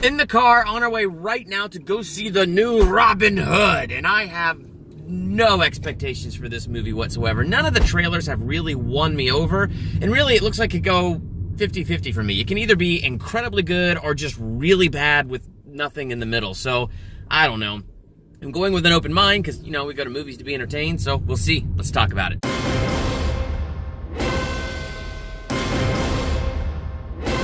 In the car on our way right now to go see the new Robin Hood, and I have no expectations for this movie whatsoever. None of the trailers have really won me over, and really it looks like it could go 50-50 for me. It can either be incredibly good or just really bad with nothing in the middle. So I don't know. I'm going with an open mind because, we go to movies to be entertained, so we'll see. Let's talk about it.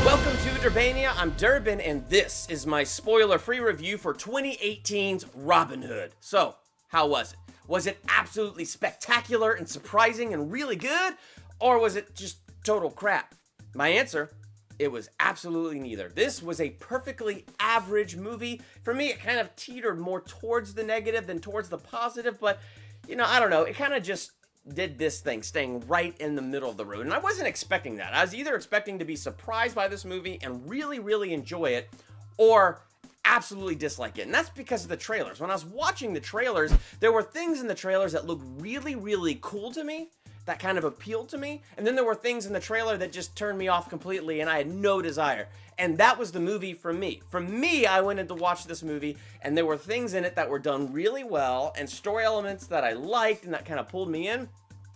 Welcome to Durbania. I'm Durbin, and this is my spoiler-free review for 2018's Robin Hood. So, how was it? Was it absolutely spectacular and surprising and really good? Or was it just total crap? My answer, it was absolutely neither. This was a perfectly average movie. For me, it kind of teetered more towards the negative than towards the positive, but, I don't know. It kind of just did this thing, staying right in the middle of the road. And I wasn't expecting that. I was either expecting to be surprised by this movie and really, really enjoy it, or absolutely dislike it. And that's because of the trailers. When I was watching the trailers, there were things in the trailers that looked really, really cool to me, that kind of appealed to me. And then there were things in the trailer that just turned me off completely and I had no desire. And that was the movie for me. For me, I went in to watch this movie and there were things in it that were done really well and story elements that I liked and that kind of pulled me in.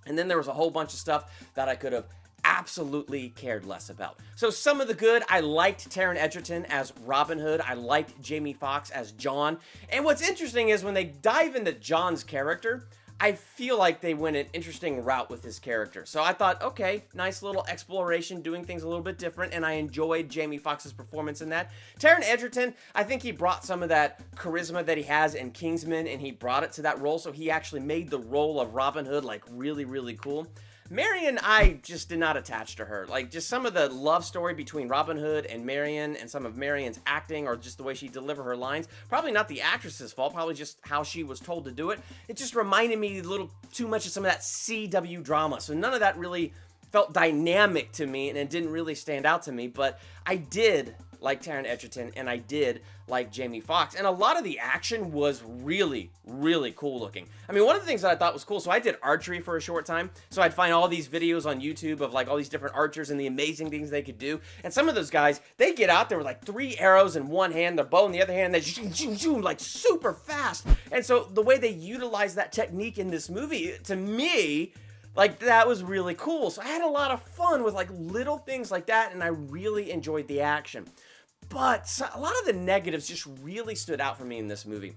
And then there was a whole bunch of stuff that I could have absolutely cared less about. So some of the good, I liked Taron Egerton as Robin Hood. I liked Jamie Foxx as John. And what's interesting is when they dive into John's character, I feel like they went an interesting route with his character. So I thought, okay, nice little exploration, doing things a little bit different, and I enjoyed Jamie Foxx's performance in that. Taron Egerton, I think he brought some of that charisma that he has in Kingsman, and he brought it to that role, so he actually made the role of Robin Hood, like, really, really cool. Marion, I just did not attach to her. Like, just some of the love story between Robin Hood and Marion and some of Marion's acting or just the way she delivered her lines, probably not the actress's fault, probably just how she was told to do it. It just reminded me a little too much of some of that CW drama. So none of that really felt dynamic to me and it didn't really stand out to me, but I did like Taron Egerton, and I did like Jamie Foxx. And a lot of the action was really, really cool looking. I mean, one of the things that I thought was cool, so I did archery for a short time, so I'd find all these videos on YouTube of like all these different archers and the amazing things they could do. And some of those guys, they get out there with like 3 arrows in one hand, their bow in the other hand, they zoom, zoom, zoom, like super fast. And so the way they utilize that technique in this movie, to me, like, that was really cool. So I had a lot of fun with like little things like that, and I really enjoyed the action. But a lot of the negatives just really stood out for me in this movie.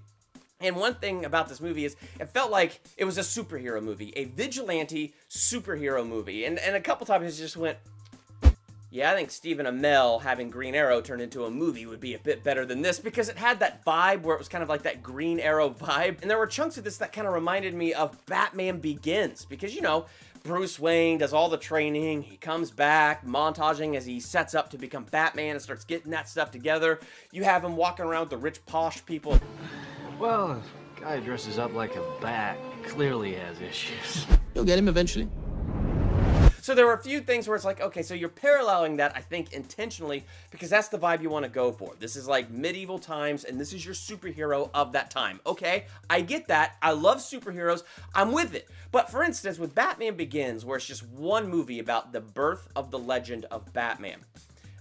And one thing about this movie is it felt like it was a superhero movie, a vigilante superhero movie. And a couple times it just went, yeah, I think Stephen Amell having Green Arrow turn into a movie would be a bit better than this, because it had that vibe where it was kind of like that Green Arrow vibe. And there were chunks of this that kind of reminded me of Batman Begins, because, Bruce Wayne does all the training, he comes back, montaging as he sets up to become Batman and starts getting that stuff together. You have him walking around with the rich, posh people. Well, a guy dresses up like a bat clearly has issues. You'll get him eventually. So there were a few things where it's like, okay, so you're paralleling that, I think, intentionally, because that's the vibe you want to go for. This is like medieval times, and this is your superhero of that time. Okay, I get that. I love superheroes. I'm with it. But for instance, with Batman Begins, where it's just one movie about the birth of the legend of Batman,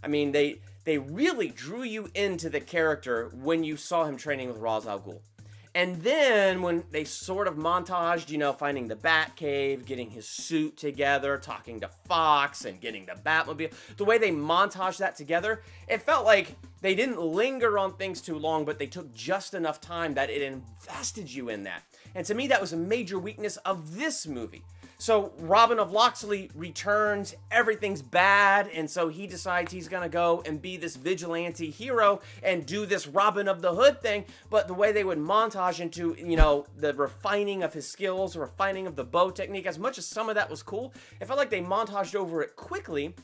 I mean, they really drew you into the character when you saw him training with Ra's al Ghul. And then when they sort of montaged, finding the Batcave, getting his suit together, talking to Foxx, and getting the Batmobile, the way they montaged that together, it felt like they didn't linger on things too long, but they took just enough time that it invested you in that. And to me, that was a major weakness of this movie. So Robin of Locksley returns, everything's bad, and so he decides he's gonna go and be this vigilante hero and do this Robin of the Hood thing, but the way they would montage into, the refining of his skills, the refining of the bow technique, as much as some of that was cool, it felt like they montaged over it quickly.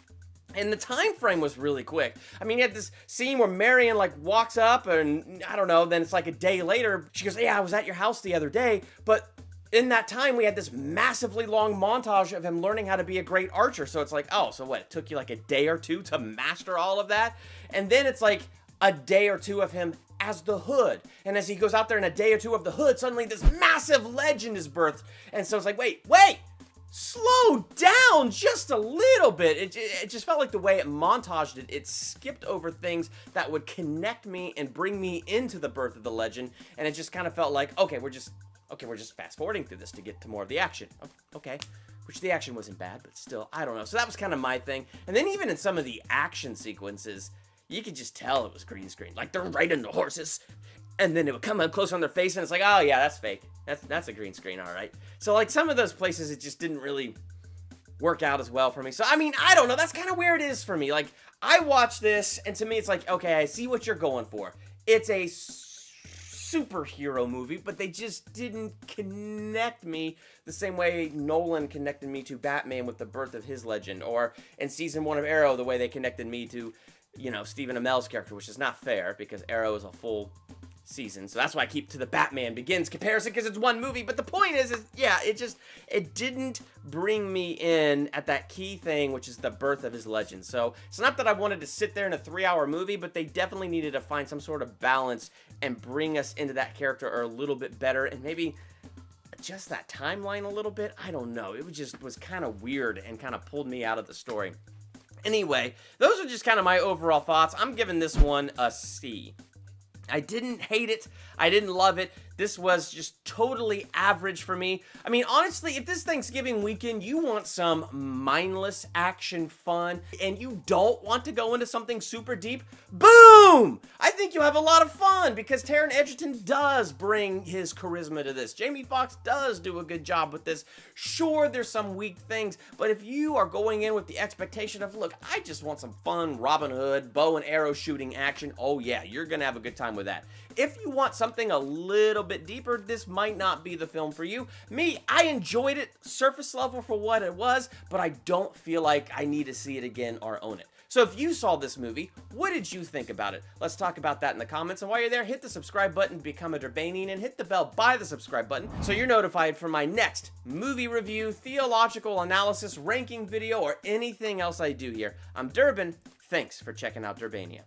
And the time frame was really quick. I mean, you had this scene where Marion walks up and I don't know, then it's like a day later, she goes, yeah, I was at your house the other day, but in that time, we had this massively long montage of him learning how to be a great archer. So it's like, oh, so what? It took you like a day or two to master all of that? And then it's like a day or two of him as the Hood. And as he goes out there in a day or two of the Hood, suddenly this massive legend is birthed. And so it's like, wait, slowed down just a little bit. It just felt like the way it montaged it, it skipped over things that would connect me and bring me into the birth of the legend, and it just kind of felt like, okay, we're just fast forwarding through this to get to more of the action. Okay. Which the action wasn't bad, but still, I don't know. So that was kind of my thing. And then even in some of the action sequences, you could just tell it was green screen. Like, they're riding the horses, and then it would come up close on their face, and it's like, oh yeah, that's fake. That's a green screen, all right. So like some of those places, it just didn't really work out as well for me. So I mean, I don't know. That's kind of where it is for me. Like, I watch this, and to me, it's like, okay, I see what you're going for. It's a superhero movie, but they just didn't connect me the same way Nolan connected me to Batman with the birth of his legend, or in season 1 of Arrow, the way they connected me to, you know, Stephen Amell's character, which is not fair because Arrow is a full season. So that's why I keep to the Batman Begins comparison, because it's one movie. But the point is yeah, it didn't bring me in at that key thing, which is the birth of his legend. So it's not that I wanted to sit there in a 3-hour movie, but they definitely needed to find some sort of balance and bring us into that character a little bit better, and maybe adjust that timeline a little bit. I don't know. It was kind of weird and kind of pulled me out of the story. Anyway, those are just kind of my overall thoughts. I'm giving this one a C. I didn't hate it. I didn't love it. This was just totally average for me. I mean, honestly, if this Thanksgiving weekend you want some mindless action fun and you don't want to go into something super deep, boom! I think you'll have a lot of fun because Taron Egerton does bring his charisma to this. Jamie Foxx does do a good job with this. Sure, there's some weak things, but if you are going in with the expectation of, look, I just want some fun Robin Hood, bow and arrow shooting action, oh yeah, you're gonna have a good time with that. If you want something a little bit deeper, this might not be the film for you. Me, I enjoyed it surface level for what it was, but I don't feel like I need to see it again or own it. So if you saw this movie, what did you think about it? Let's talk about that in the comments. And while you're there, hit the subscribe button, become a Durbanian, and hit the bell by the subscribe button so you're notified for my next movie review, theological analysis, ranking video, or anything else I do here. I'm Durbin. Thanks for checking out Durbania.